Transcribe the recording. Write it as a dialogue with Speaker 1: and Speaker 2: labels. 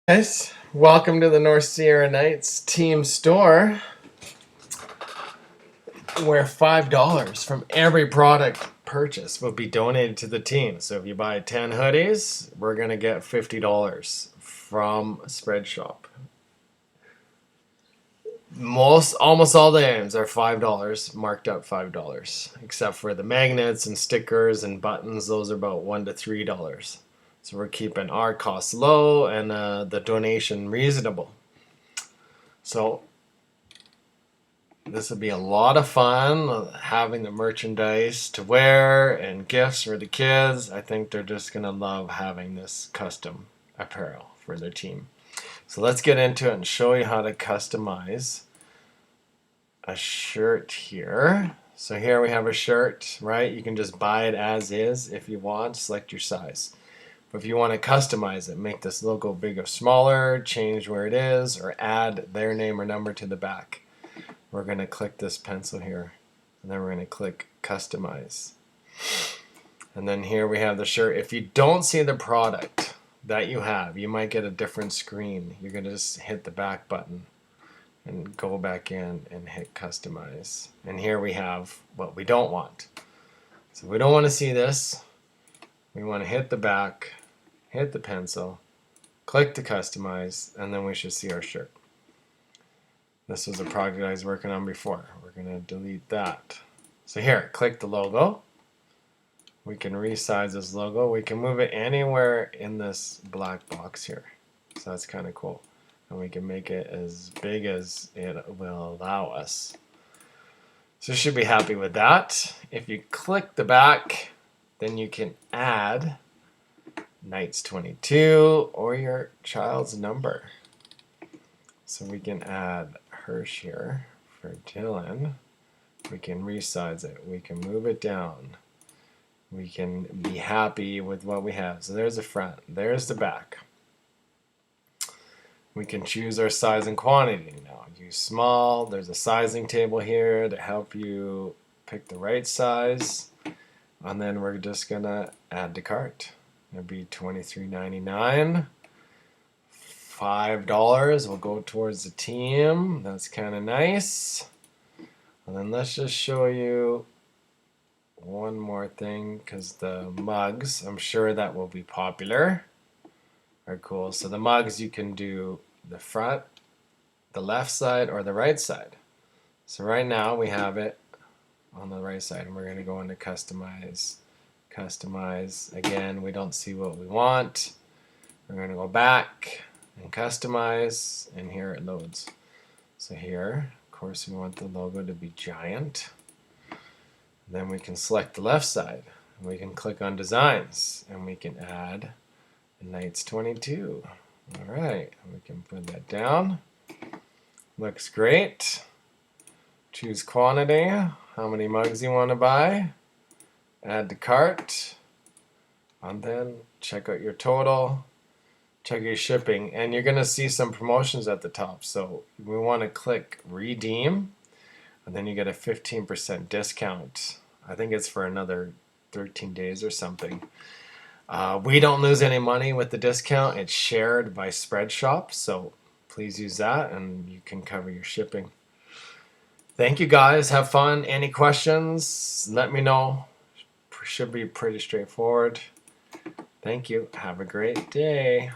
Speaker 1: Guys, welcome to the North Sierra Knights team store, where $5 from every product purchase will be donated to the team. So if you buy 10 hoodies, we're going to get $50 from SpreadShop. Almost all the items are $5, marked up $5, except for the magnets and stickers and buttons. Those are about $1 to $3. So we're keeping our costs low and the donation reasonable. So this will be a lot of fun, having the merchandise to wear and gifts for the kids. I think they're just going to love having this custom apparel for their team. So let's get into it and show you how to customize a shirt here. So here we have a shirt, right? You can just buy it as is if you want, select your size. But if you want to customize it, make this logo big or smaller, change where it is, or add their name or number to the back, we're going to click this pencil here, and then we're going to click Customize. And then here we have the shirt. If you don't see the product that you have, you might get a different screen. You're going to just hit the back button and go back in and hit Customize. And here we have what we don't want. So we don't want to see this. We want to hit the back, hit the pencil, click to customize, and then we should see our shirt. This was a project I was working on before. We're going to delete that. So here, click the logo. We can resize this logo. We can move it anywhere in this black box here. So that's kind of cool. And we can make it as big as it will allow us. So you should be happy with that. If you click the back, then you can add Knights 22 or your child's number. So we can add Hirsch here for Dylan. We can resize it. We can move it down. We can be happy with what we have. So there's the front. There's the back. We can choose our size and quantity now. Use small. There's a sizing table here to help you pick the right size. And then we're just going to add to cart. It'll be $23.99. $5 will go towards the team. That's kind of nice. And then let's just show you one more thing, because the mugs, I'm sure that will be popular, are cool. So the mugs, you can do the front, the left side, or the right side. So right now we have it on the right side, and we're going to go into customize. Again, we don't see what we want. We're going to go back and customize, and here it loads. So here, of course, we want the logo to be giant. Then we can select the left side, and we can click on designs, and we can add Knights 22. All right, we can put that down. Looks great. Choose quantity, how many mugs you want to buy, add to cart, and then check out your total, check your shipping, and you're going to see some promotions at the top. So we want to click redeem, and then you get a 15% discount. I think it's for another 13 days or something. We don't lose any money with the discount. It's shared by SpreadShop, so please use that and you can cover your shipping. Thank you guys. Have fun. Any questions, let me know. Should be pretty straightforward. Thank you. Have a great day.